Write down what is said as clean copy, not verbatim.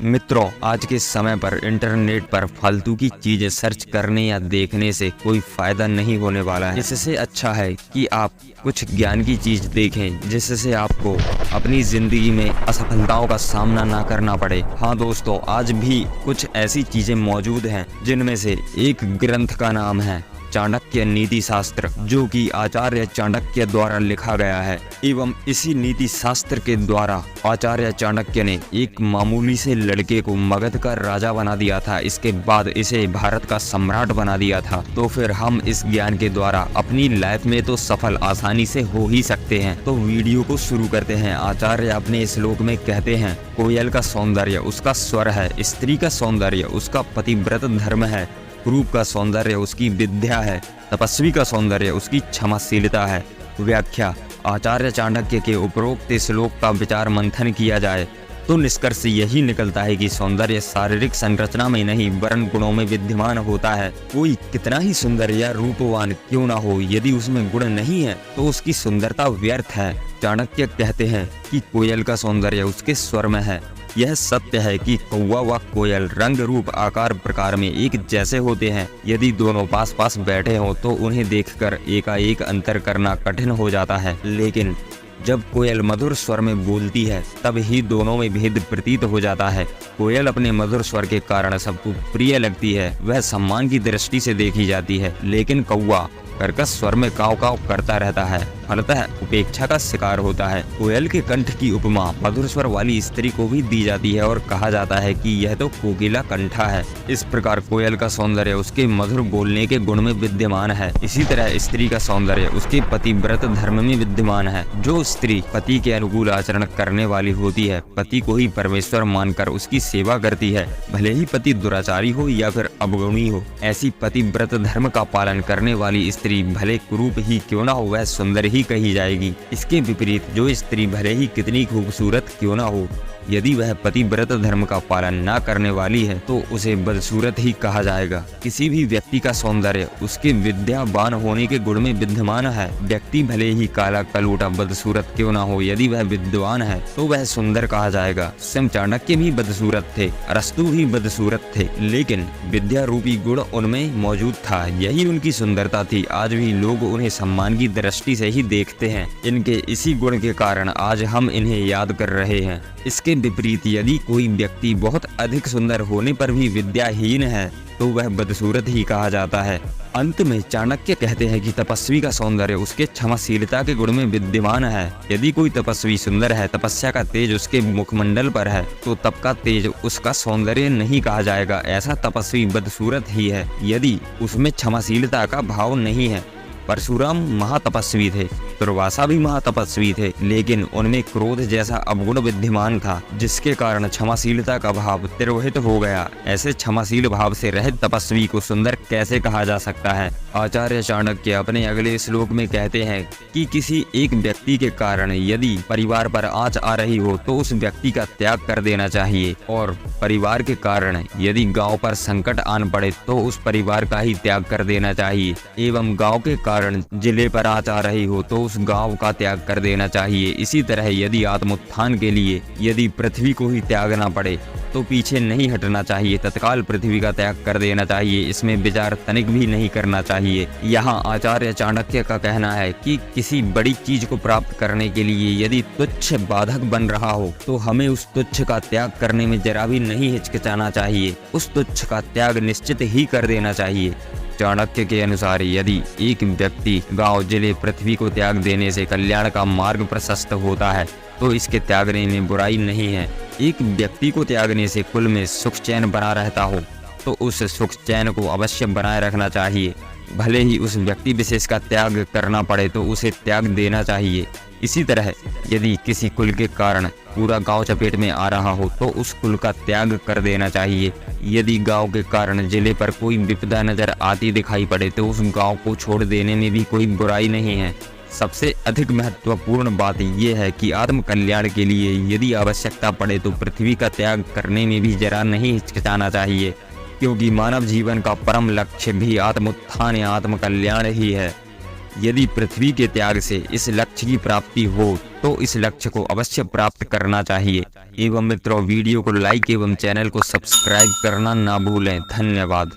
मित्रों, आज के समय पर इंटरनेट पर फालतू की चीजें सर्च करने या देखने से कोई फायदा नहीं होने वाला है। इससे अच्छा है कि आप कुछ ज्ञान की चीज देखें जिससे आपको अपनी जिंदगी में असफलताओं का सामना ना करना पड़े। हाँ दोस्तों, आज भी कुछ ऐसी चीजें मौजूद हैं जिनमें से एक ग्रंथ का नाम है चाणक्य नीति शास्त्र, जो कि आचार्य चाणक्य द्वारा लिखा गया है। एवं इसी नीति शास्त्र के द्वारा आचार्य चाणक्य ने एक मामूली से लड़के को मगध का राजा बना दिया था। इसके बाद इसे भारत का सम्राट बना दिया था। तो फिर हम इस ज्ञान के द्वारा अपनी लाइफ में तो सफल आसानी से हो ही सकते हैं। तो वीडियो को शुरू करते हैं। आचार्य अपने श्लोक में कहते हैं, कोयल का सौंदर्य उसका स्वर है, स्त्री का सौंदर्य उसका पतिव्रत धर्म है, रूप का सौंदर्य उसकी विद्या है, तपस्वी का सौंदर्य उसकी क्षमाशीलता है। व्याख्या: आचार्य चाणक्य के उपरोक्त श्लोक का विचार मंथन किया जाए तो निष्कर्ष यही निकलता है कि सौंदर्य शारीरिक संरचना में नहीं वरन गुणों में विद्यमान होता है। कोई कितना ही सुंदर या रूपवान क्यों ना हो, यदि उसमें गुण नहीं है तो उसकी सुंदरता व्यर्थ है। चाणक्य कहते हैं कि कोयल का सौंदर्य उसके स्वर में है। यह सत्य है कि कौवा व कोयल रंग रूप आकार प्रकार में एक जैसे होते हैं। यदि दोनों पास पास बैठे हों तो उन्हें देखकर एकाएक अंतर करना कठिन हो जाता है, लेकिन जब कोयल मधुर स्वर में बोलती है तब ही दोनों में भेद प्रतीत हो जाता है। कोयल अपने मधुर स्वर के कारण सबको प्रिय लगती है, वह सम्मान की दृष्टि से देखी जाती है, लेकिन कौवा कर्कश स्वर में काव काव करता रहता है, फलतः उपेक्षा का शिकार होता है। कोयल के कंठ की उपमा मधुर स्वर वाली स्त्री को भी दी जाती है और कहा जाता है कि यह तो कोकिला कंठा है। इस प्रकार कोयल का सौंदर्य उसके मधुर बोलने के गुण में विद्यमान है। इसी तरह स्त्री का सौंदर्य उसके पतिव्रत धर्म में विद्यमान है। जो स्त्री पति के अनुकूल आचरण करने वाली होती है, पति को ही परमेश्वर मानकर उसकी सेवा करती है, भले ही पति दुराचारी हो या फिर अवगुणी हो, ऐसी पतिव्रत धर्म का पालन करने वाली स्त्री भले कुरूप ही क्यों ना हो, वह सुंदर ही कही जाएगी। इसके विपरीत जो स्त्री भले ही कितनी खूबसूरत क्यों ना हो, यदि वह पतिव्रत धर्म का पालन न करने वाली है तो उसे बदसूरत ही कहा जाएगा। किसी भी व्यक्ति का सौंदर्य उसके विद्यावान होने के गुण में विद्यमान है। व्यक्ति भले ही काला कलूटा बदसूरत क्यों ना हो, यदि वह विद्वान है तो वह सुंदर कहा जाएगा। स्वयं चाणक्य भी बदसूरत थे, अरस्तु भी बदसूरत थे, लेकिन विद्या रूपी गुण उनमें मौजूद था, यही उनकी सुंदरता थी। आज भी लोग उन्हें सम्मान की दृष्टि से ही देखते हैं। इनके इसी गुण के कारण आज हम इन्हें याद कर रहे हैं। इसके विपरीत यदि कोई व्यक्ति बहुत अधिक सुंदर होने पर भी विद्याहीन है तो वह बदसूरत ही कहा जाता है। अंत में चाणक्य कहते हैं कि तपस्वी का सौंदर्य उसके क्षमाशीलता के गुण में विद्यमान है। यदि कोई तपस्वी सुंदर है, तपस्या का तेज उसके मुखमंडल पर है, तो तप का तेज उसका सौंदर्य नहीं कहा जाएगा। ऐसा तपस्वी बदसूरत ही है यदि उसमें क्षमाशीलता का भाव नहीं है। परशुराम महातपस्वी थे, दुर्वासा भी महातपस्वी थे, लेकिन उनमें क्रोध जैसा अवगुण विद्यमान था जिसके कारण क्षमाशीलता का भाव तिरोहित हो गया। ऐसे क्षमाशील भाव से रहित तपस्वी को सुंदर कैसे कहा जा सकता है। आचार्य चाणक्य अपने अगले श्लोक में कहते हैं कि किसी एक व्यक्ति के कारण यदि परिवार पर आंच आ रही हो तो उस व्यक्ति का त्याग कर देना चाहिए, और परिवार के कारण यदि गांव पर संकट आन पड़े तो उस परिवार का ही त्याग कर देना चाहिए। एवं गांव के कारण जिले पर आंच आ रही हो तो उस गांव का त्याग कर देना चाहिए। इसी तरह यदि आत्मोत्थान के लिए यदि पृथ्वी को ही त्यागना पड़े तो पीछे नहीं हटना चाहिए, तत्काल पृथ्वी का त्याग कर देना चाहिए। इसमें विचार तनिक भी नहीं करना चाहिए। यहाँ आचार्य चाणक्य का कहना है कि किसी बड़ी चीज को प्राप्त करने के लिए यदि तुच्छ बाधक बन रहा हो तो हमें उस तुच्छ का त्याग करने में जरा भी नहीं हिचकिचाना चाहिए। उस तुच्छ का त्याग निश्चित ही कर देना चाहिए। चाणक्य के अनुसार यदि एक व्यक्ति गांव जिले पृथ्वी को त्याग देने से कल्याण का मार्ग प्रशस्त होता है तो इसके त्यागने में बुराई नहीं है। एक व्यक्ति को त्यागने से कुल में सुख चैन बना रहता हो तो उस सुख चैन को अवश्य बनाए रखना चाहिए। भले ही उस व्यक्ति विशेष का त्याग करना पड़े तो उसे त्याग देना चाहिए। इसी तरह यदि किसी कुल के कारण पूरा गांव चपेट में आ रहा हो तो उस कुल का त्याग कर देना चाहिए। यदि गांव के कारण जिले पर कोई विपदा नजर आती दिखाई पड़े तो उस गांव को छोड़ देने में भी कोई बुराई नहीं है। सबसे अधिक महत्वपूर्ण बात यह है कि आत्म कल्याण के लिए यदि आवश्यकता पड़े तो पृथ्वी का त्याग करने में भी जरा नहीं हिचकिचाना चाहिए, क्योंकि मानव जीवन का परम लक्ष्य भी आत्मोत्थान या आत्म कल्याण ही है। यदि पृथ्वी के त्याग से इस लक्ष्य की प्राप्ति हो तो इस लक्ष्य को अवश्य प्राप्त करना चाहिए। एवं मित्रों, वीडियो को लाइक एवं चैनल को सब्सक्राइब करना ना भूलें। धन्यवाद।